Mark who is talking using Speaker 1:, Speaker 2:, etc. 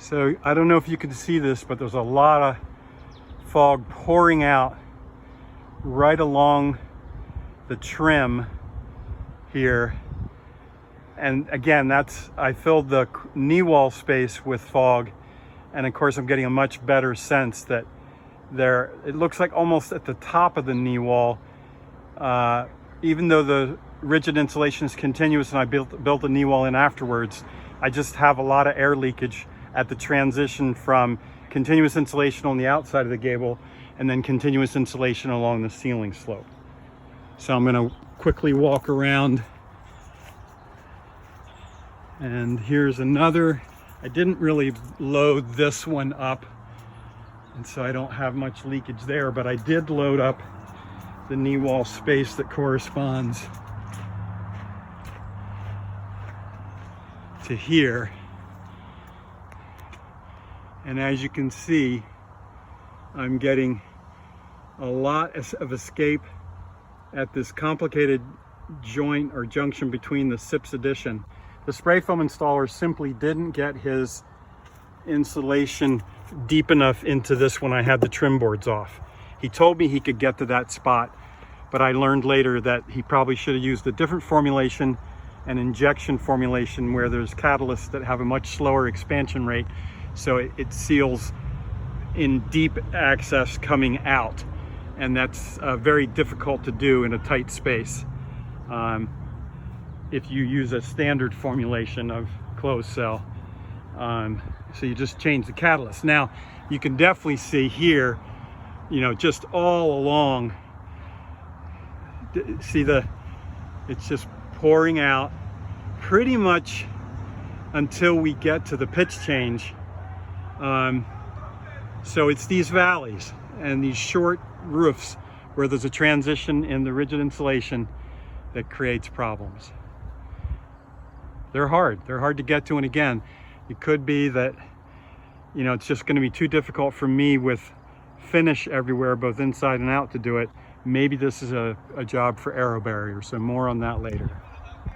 Speaker 1: So I don't know if you can see this, but there's a lot of fog pouring out right along the trim here. And again, I filled the knee wall space with fog. And of course, I'm getting a much better sense that it looks like almost at the top of the knee wall, even though the rigid insulation is continuous and I built the knee wall in afterwards, I just have a lot of air leakage at the transition from continuous insulation on the outside of the gable and then continuous insulation along the ceiling slope. So I'm going to quickly walk around, and here's another. I didn't really load this one up, and so I don't have much leakage there, but I did load up the knee wall space that corresponds to here. And as you can see, I'm getting a lot of escape at this complicated joint or junction between the SIPS addition. The spray foam installer simply didn't get his insulation deep enough into this when I had the trim boards off. He told me he could get to that spot, but I learned later that he probably should have used a different formulation, an injection formulation where there's catalysts that have a much slower expansion rate, so it seals in deep access coming out, and that's very difficult to do in a tight space if you use a standard formulation of closed cell. So you just change the catalyst. Now you can definitely see here, just all along, see it's just pouring out pretty much until we get to the pitch change. So it's these valleys and these short roofs where there's a transition in the rigid insulation that creates problems. They're hard to get to, and again, it could be that it's just going to be too difficult for me with finish everywhere, both inside and out, to do it. Maybe this is a job for aero barrier, so more on that later.